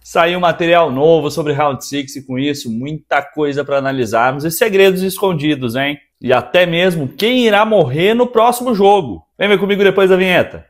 Saiu material novo sobre Round 6 e com isso muita coisa para analisarmos e segredos escondidos, hein? E até mesmo quem irá morrer no próximo jogo. Vem comigo depois da vinheta.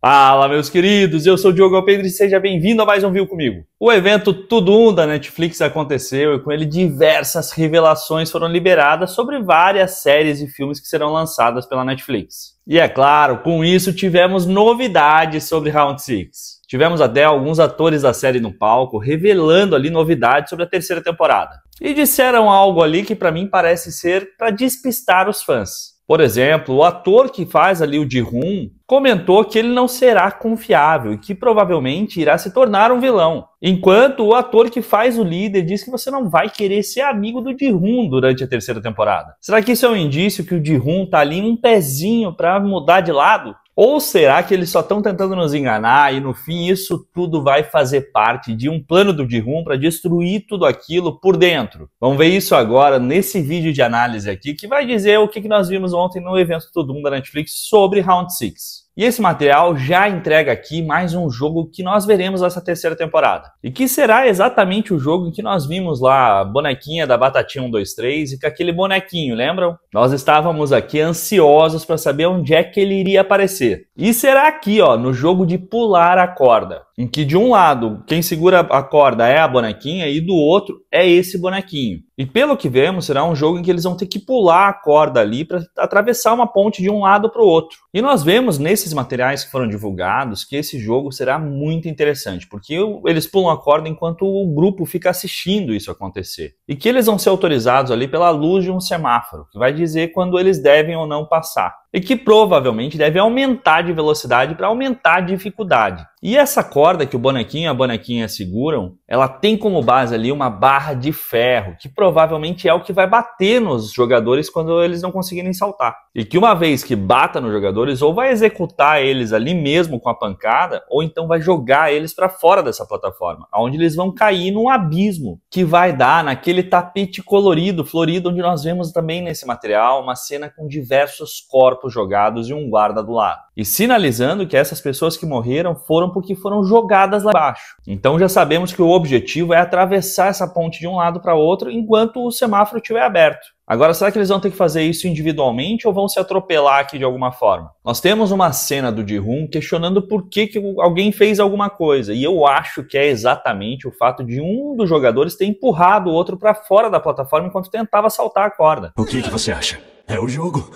Fala, meus queridos, eu sou o Diogo Alpendre e seja bem-vindo a mais um Viu Comigo. O evento Tudum da Netflix aconteceu e com ele diversas revelações foram liberadas sobre várias séries e filmes que serão lançadas pela Netflix. E é claro, com isso tivemos novidades sobre Round 6. Tivemos até alguns atores da série no palco revelando ali novidades sobre a terceira temporada. E disseram algo ali que para mim parece ser para despistar os fãs. Por exemplo, o ator que faz ali o Ji-hoon comentou que ele não será confiável e que provavelmente irá se tornar um vilão. Enquanto o ator que faz o líder diz que você não vai querer ser amigo do Ji-hoon durante a terceira temporada. Será que isso é um indício que o Ji-hoon tá ali um pezinho para mudar de lado? Ou será que eles só estão tentando nos enganar e no fim isso tudo vai fazer parte de um plano do Ji-hoon para destruir tudo aquilo por dentro? Vamos ver isso agora nesse vídeo de análise aqui que vai dizer o que nós vimos ontem no evento Tudum da Netflix sobre Round 6. E esse material já entrega aqui mais um jogo que nós veremos nessa terceira temporada. E que será exatamente o jogo em que nós vimos lá a bonequinha da Batatinha 1, 2, 3 e com aquele bonequinho, lembram? Nós estávamos aqui ansiosos para saber onde é que ele iria aparecer. E será aqui, ó, no jogo de pular a corda. Em que de um lado, quem segura a corda é a bonequinha e do outro é esse bonequinho. E pelo que vemos, será um jogo em que eles vão ter que pular a corda ali para atravessar uma ponte de um lado para o outro. E nós vemos nesses materiais que foram divulgados que esse jogo será muito interessante, porque eles pulam a corda enquanto o grupo fica assistindo isso acontecer. E que eles vão ser autorizados ali pela luz de um semáforo, que vai dizer quando eles devem ou não passar. E que provavelmente deve aumentar de velocidade para aumentar a dificuldade. E essa corda que o bonequinho e a bonequinha seguram, ela tem como base ali uma barra de ferro, que provavelmente é o que vai bater nos jogadores quando eles não conseguirem saltar. E que uma vez que bata nos jogadores, ou vai executar eles ali mesmo com a pancada, ou então vai jogar eles para fora dessa plataforma, onde eles vão cair num abismo, que vai dar naquele tapete colorido, florido, onde nós vemos também nesse material uma cena com diversos corpos jogados e um guarda do lado. E sinalizando que essas pessoas que morreram foram porque foram jogadas lá embaixo. Então já sabemos que o objetivo é atravessar essa ponte de um lado para outro enquanto o semáforo estiver aberto. Agora, será que eles vão ter que fazer isso individualmente ou vão se atropelar aqui de alguma forma? Nós temos uma cena do Ji-hoon questionando por que alguém fez alguma coisa. E eu acho que é exatamente o fato de um dos jogadores ter empurrado o outro para fora da plataforma enquanto tentava saltar a corda. O que você acha? É o jogo?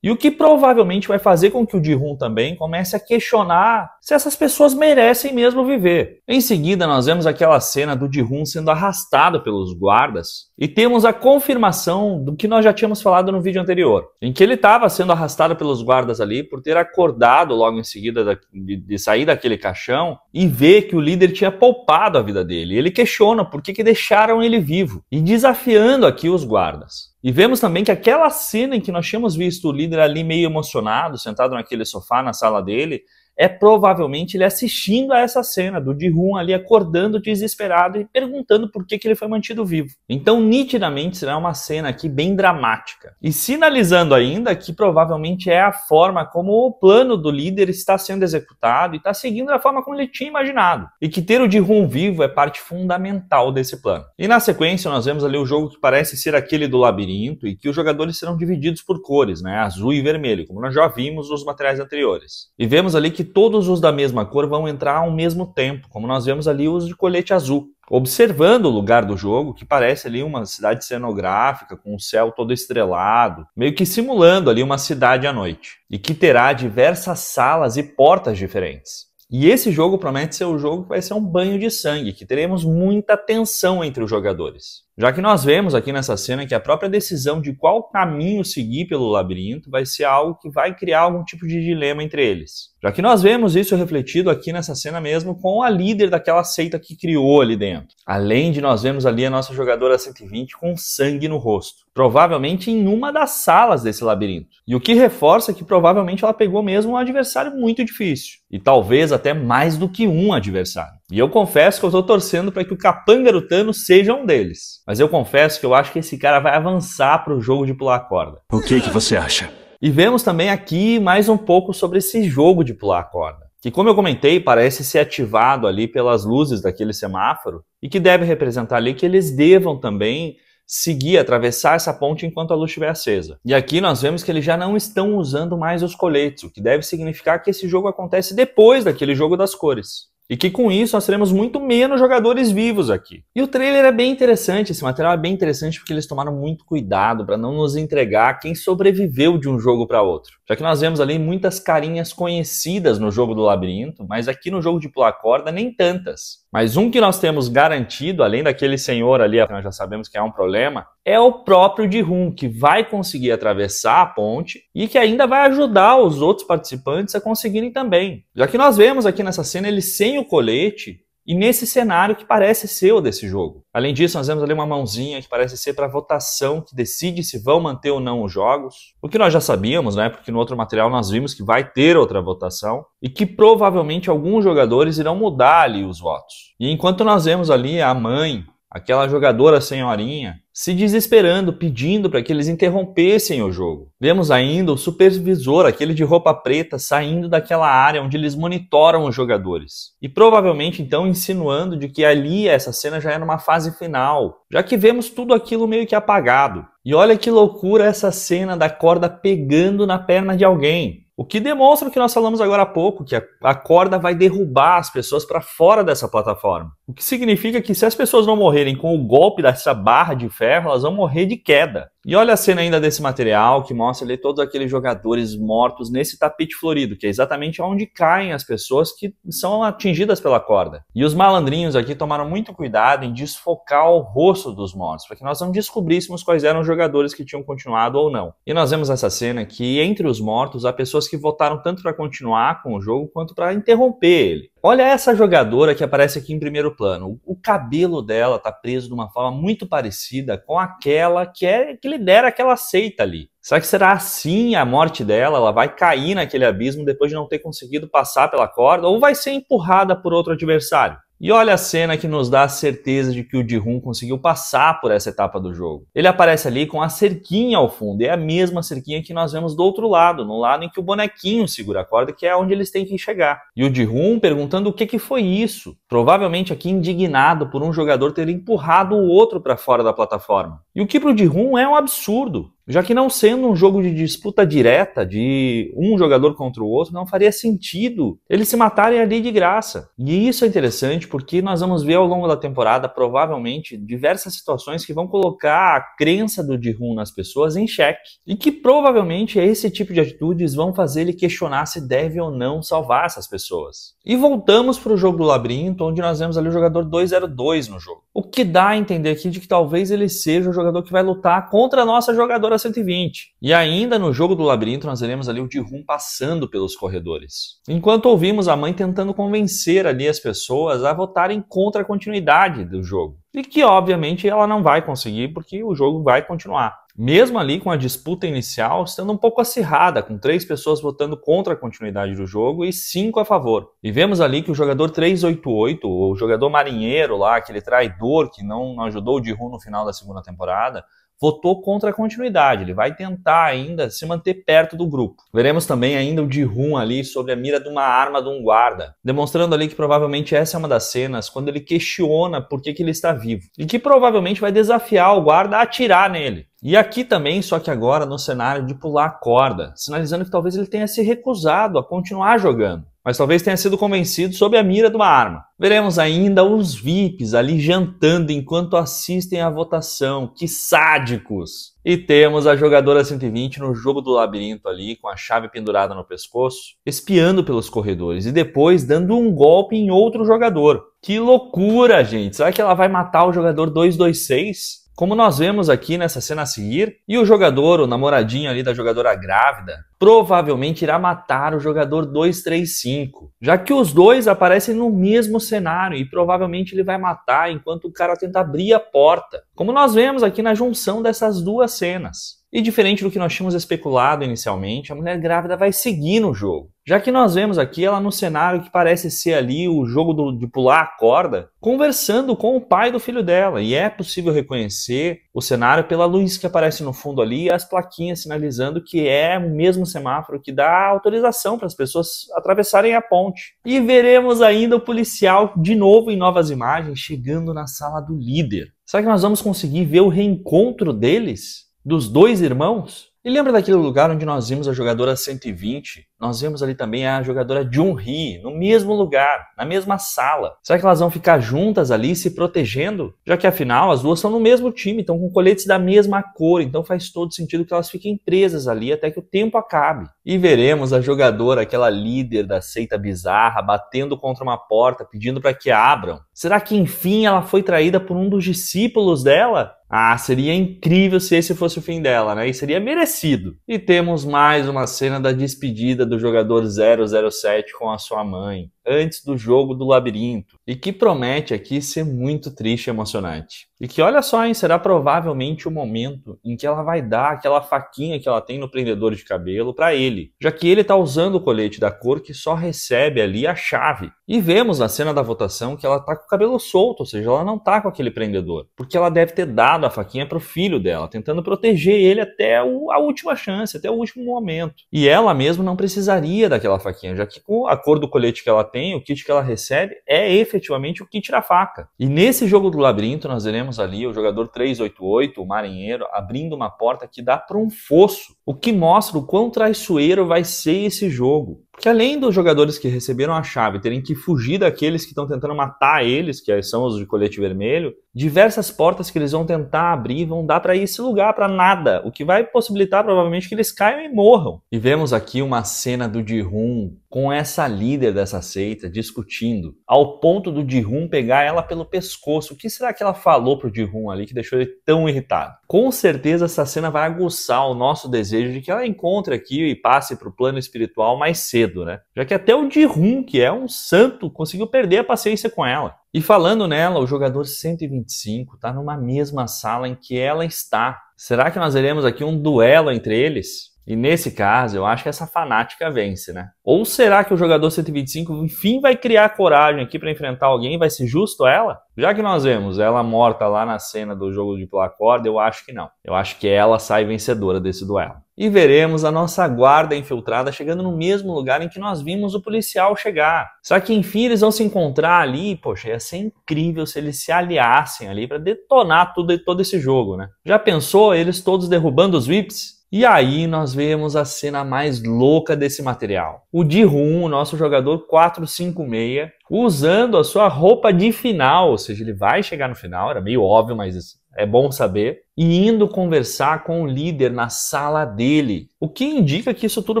E o que provavelmente vai fazer com que o Ji-hoon também comece a questionar se essas pessoas merecem mesmo viver. Em seguida, nós vemos aquela cena do Ji-hoon sendo arrastado pelos guardas e temos a confirmação do que nós já tínhamos falado no vídeo anterior, em que ele estava sendo arrastado pelos guardas ali por ter acordado logo em seguida de sair daquele caixão e ver que o líder tinha poupado a vida dele. Ele questiona por que deixaram ele vivo e desafiando aqui os guardas. E vemos também que aquela cena em que nós tínhamos visto o líder ali meio emocionado, sentado naquele sofá na sala dele, é provavelmente ele assistindo a essa cena do Ji-hoon ali acordando desesperado e perguntando por que ele foi mantido vivo. Então, nitidamente, será uma cena aqui bem dramática. E sinalizando ainda que provavelmente é a forma como o plano do líder está sendo executado e está seguindo da forma como ele tinha imaginado. E que ter o Ji-hoon vivo é parte fundamental desse plano. E na sequência, nós vemos ali o jogo que parece ser aquele do labirinto e que os jogadores serão divididos por cores, né? Azul e vermelho, como nós já vimos nos materiais anteriores. E vemos ali que todos os da mesma cor vão entrar ao mesmo tempo, como nós vemos ali os de colete azul. Observando o lugar do jogo, que parece ali uma cidade cenográfica, com o céu todo estrelado, meio que simulando ali uma cidade à noite. E que terá diversas salas e portas diferentes. E esse jogo promete ser o jogo que vai ser um banho de sangue, que teremos muita tensão entre os jogadores. Já que nós vemos aqui nessa cena que a própria decisão de qual caminho seguir pelo labirinto vai ser algo que vai criar algum tipo de dilema entre eles. Já que nós vemos isso refletido aqui nessa cena mesmo com a líder daquela seita que criou ali dentro. Além de nós vemos ali a nossa jogadora 120 com sangue no rosto. Provavelmente em uma das salas desse labirinto. E o que reforça que provavelmente ela pegou mesmo um adversário muito difícil. E talvez até mais do que um adversário. E eu confesso que eu estou torcendo para que o Capanga Tano seja um deles. Mas eu confesso que eu acho que esse cara vai avançar para o jogo de pular a corda. O que você acha? E vemos também aqui mais um pouco sobre esse jogo de pular a corda. que, como eu comentei, parece ser ativado ali pelas luzes daquele semáforo e que deve representar ali que eles devam também seguir, atravessar essa ponte enquanto a luz estiver acesa. E aqui nós vemos que eles já não estão usando mais os coletes, o que deve significar que esse jogo acontece depois daquele jogo das cores. E que com isso nós teremos muito menos jogadores vivos aqui. E o trailer é bem interessante, esse material é bem interessante porque eles tomaram muito cuidado para não nos entregar quem sobreviveu de um jogo para outro. Já que nós vemos ali muitas carinhas conhecidas no jogo do labirinto, mas aqui no jogo de pular corda nem tantas. Mas um que nós temos garantido, além daquele senhor ali, nós já sabemos que é um problema, é o próprio Ji-hoon, que vai conseguir atravessar a ponte e que ainda vai ajudar os outros participantes a conseguirem também. Já que nós vemos aqui nessa cena ele sem o colete e nesse cenário que parece ser o desse jogo. Além disso, nós vemos ali uma mãozinha que parece ser para votação, que decide se vão manter ou não os jogos. O que nós já sabíamos, né? Porque no outro material nós vimos que vai ter outra votação e que provavelmente alguns jogadores irão mudar ali os votos. E enquanto nós vemos ali a mãe, aquela jogadora senhorinha, se desesperando, pedindo para que eles interrompessem o jogo. Vemos ainda o supervisor, aquele de roupa preta, saindo daquela área onde eles monitoram os jogadores. E provavelmente então insinuando de que ali essa cena já era uma fase final, já que vemos tudo aquilo meio que apagado. E olha que loucura essa cena da corda pegando na perna de alguém. O que demonstra o que nós falamos agora há pouco, que a corda vai derrubar as pessoas para fora dessa plataforma. O que significa que se as pessoas não morrerem com o golpe dessa barra de ferro, elas vão morrer de queda. E olha a cena ainda desse material que mostra ali todos aqueles jogadores mortos nesse tapete florido, que é exatamente onde caem as pessoas que são atingidas pela corda. E os malandrinhos aqui tomaram muito cuidado em desfocar o rosto dos mortos, para que nós não descobríssemos quais eram os jogadores que tinham continuado ou não. E nós vemos essa cena que entre os mortos há pessoas que votaram tanto para continuar com o jogo quanto para interromper ele. Olha essa jogadora que aparece aqui em primeiro plano. O cabelo dela está preso de uma forma muito parecida com aquela que lidera aquela seita ali. Será que será assim a morte dela? Ela vai cair naquele abismo depois de não ter conseguido passar pela corda ou vai ser empurrada por outro adversário? E olha a cena que nos dá a certeza de que o Ji-hoon conseguiu passar por essa etapa do jogo. Ele aparece ali com a cerquinha ao fundo, é a mesma cerquinha que nós vemos do outro lado, no lado em que o bonequinho segura a corda, que é onde eles têm que chegar. E o Ji-hoon perguntando o que foi isso, provavelmente aqui indignado por um jogador ter empurrado o outro para fora da plataforma. E o que para o Ji-hoon é um absurdo. Já que não sendo um jogo de disputa direta de um jogador contra o outro, não faria sentido eles se matarem ali de graça. E isso é interessante porque nós vamos ver ao longo da temporada, provavelmente, diversas situações que vão colocar a crença do Ji-hoon nas pessoas em xeque. E que provavelmente esse tipo de atitudes vão fazer ele questionar se deve ou não salvar essas pessoas. E voltamos para o jogo do labirinto, onde nós vemos ali o jogador 202 no jogo. O que dá a entender aqui de que talvez ele seja o jogador que vai lutar contra a nossa jogadora 120. E ainda no jogo do labirinto nós veremos ali o Ji-hoon passando pelos corredores. Enquanto ouvimos a mãe tentando convencer ali as pessoas a votarem contra a continuidade do jogo. E que obviamente ela não vai conseguir porque o jogo vai continuar. Mesmo ali com a disputa inicial estando um pouco acirrada, com 3 pessoas votando contra a continuidade do jogo e 5 a favor. E vemos ali que o jogador 388, o jogador marinheiro lá, aquele traidor que não ajudou o Ji-hoon no final da segunda temporada, votou contra a continuidade, ele vai tentar ainda se manter perto do grupo. Veremos também ainda o Ji-hoon ali sobre a mira de uma arma de um guarda, demonstrando ali que provavelmente essa é uma das cenas quando ele questiona por que ele está vivo, e que provavelmente vai desafiar o guarda a atirar nele. E aqui também, só que agora no cenário de pular a corda, sinalizando que talvez ele tenha se recusado a continuar jogando, mas talvez tenha sido convencido sob a mira de uma arma. Veremos ainda os VIPs ali jantando enquanto assistem à votação. Que sádicos! E temos a jogadora 120 no jogo do labirinto ali, com a chave pendurada no pescoço, espiando pelos corredores e depois dando um golpe em outro jogador. Que loucura, gente! Será que ela vai matar o jogador 226? Como nós vemos aqui nessa cena a seguir, e o jogador, o namoradinho ali da jogadora grávida, provavelmente irá matar o jogador 235, já que os dois aparecem no mesmo cenário e provavelmente ele vai matar enquanto o cara tenta abrir a porta, como nós vemos aqui na junção dessas duas cenas. E diferente do que nós tínhamos especulado inicialmente, a mulher grávida vai seguir no jogo. Já que nós vemos aqui ela no cenário que parece ser ali o jogo de pular a corda, conversando com o pai do filho dela. E é possível reconhecer o cenário pela luz que aparece no fundo ali e as plaquinhas sinalizando que é o mesmo semáforo que dá autorização para as pessoas atravessarem a ponte. E veremos ainda o policial de novo em novas imagens chegando na sala do líder. Será que nós vamos conseguir ver o reencontro deles? Dos dois irmãos? E lembra daquele lugar onde nós vimos a jogadora 120? Nós vemos ali também a jogadora Jun-Hee, no mesmo lugar, na mesma sala. Será que elas vão ficar juntas ali, se protegendo? Já que afinal as duas são no mesmo time, estão com coletes da mesma cor, então faz todo sentido que elas fiquem presas ali até que o tempo acabe. E veremos a jogadora, aquela líder da seita bizarra, batendo contra uma porta, pedindo para que abram. Será que enfim ela foi traída por um dos discípulos dela? Ah, seria incrível se esse fosse o fim dela, né? E seria merecido. E temos mais uma cena da despedida do jogador 007 com a sua mãe, antes do jogo do labirinto, e que promete aqui ser muito triste e emocionante. E que, olha só, hein, será provavelmente o momento em que ela vai dar aquela faquinha que ela tem no prendedor de cabelo para ele, já que ele está usando o colete da cor que só recebe ali a chave. E vemos na cena da votação que ela tá com o cabelo solto, ou seja, ela não tá com aquele prendedor, porque ela deve ter dado a faquinha pro filho dela, tentando proteger ele até a última chance, até o último momento. E ela mesma não precisaria daquela faquinha, já que com a cor do colete que ela tem, o kit que ela recebe é efetivamente o kit da faca. E nesse jogo do labirinto nós veremos ali o jogador 388, o marinheiro, abrindo uma porta que dá para um fosso, o que mostra o quão traiçoeiro vai ser esse jogo. Porque além dos jogadores que receberam a chave terem que fugir daqueles que estão tentando matar eles, que são os de colete vermelho, diversas portas que eles vão tentar abrir vão dar para esse lugar, para nada, o que vai possibilitar provavelmente que eles caiam e morram. E vemos aqui uma cena do Ji-Hoon com essa líder dessa seita discutindo, ao ponto do Ji-Hoon pegar ela pelo pescoço. O que será que ela falou pro Ji-Hoon ali que deixou ele tão irritado? Com certeza essa cena vai aguçar o nosso desejo de que ela encontre aqui e passe para o plano espiritual mais cedo, né? Já que até o Ji-Hoon, que é um santo, conseguiu perder a paciência com ela. E falando nela, o jogador 125 está numa mesma sala em que ela está. Será que nós veremos aqui um duelo entre eles? E nesse caso, eu acho que essa fanática vence, né? Ou será que o jogador 125 enfim vai criar coragem aqui para enfrentar alguém e vai ser justo a ela? Já que nós vemos ela morta lá na cena do jogo de pular corda, eu acho que não. Eu acho que ela sai vencedora desse duelo. E veremos a nossa guarda infiltrada chegando no mesmo lugar em que nós vimos o policial chegar. Será que enfim eles vão se encontrar ali? Poxa, ia ser incrível se eles se aliassem ali para detonar todo esse jogo, né? Já pensou eles todos derrubando os VIPs? E aí nós vemos a cena mais louca desse material. O Ji-Hoon, o nosso jogador 456, usando a sua roupa de final, ou seja, ele vai chegar no final, era meio óbvio, mas é bom saber, e indo conversar com o líder na sala dele. O que indica que isso tudo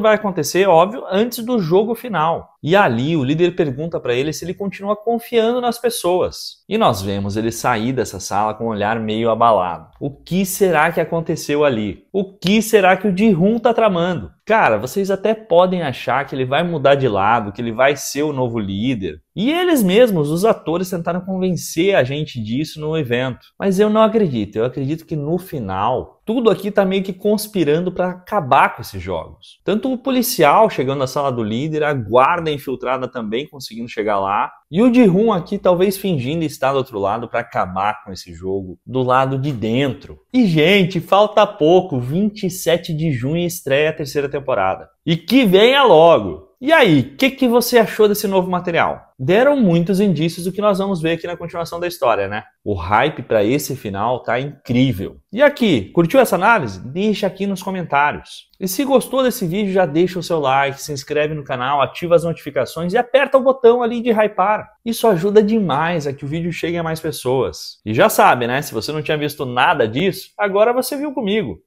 vai acontecer, óbvio, antes do jogo final. E ali o líder pergunta para ele se ele continua confiando nas pessoas. E nós vemos ele sair dessa sala com um olhar meio abalado. O que será que aconteceu ali? O que será que o Ji-Hoon tá tramando? Cara, vocês até podem achar que ele vai mudar de lado, que ele vai ser o novo líder. E eles mesmos, os atores, tentaram convencer a gente disso no evento. Mas eu não acredito. Eu acredito que no final, tudo aqui tá meio que conspirando para acabar com esses jogos. Tanto o policial chegando na sala do líder, a guarda infiltrada também conseguindo chegar lá, e o Ji-Hoon aqui talvez fingindo estar do outro lado para acabar com esse jogo do lado de dentro. E gente, falta pouco, 27 de junho estreia a terceira temporada. E que venha logo! E aí, o que você achou desse novo material? Deram muitos indícios do que nós vamos ver aqui na continuação da história, né? O hype para esse final tá incrível. E aqui, curtiu essa análise? Deixa aqui nos comentários. E se gostou desse vídeo, já deixa o seu like, se inscreve no canal, ativa as notificações e aperta o botão ali de hypar. Isso ajuda demais a que o vídeo chegue a mais pessoas. E já sabe, né? Se você não tinha visto nada disso, agora você viu comigo.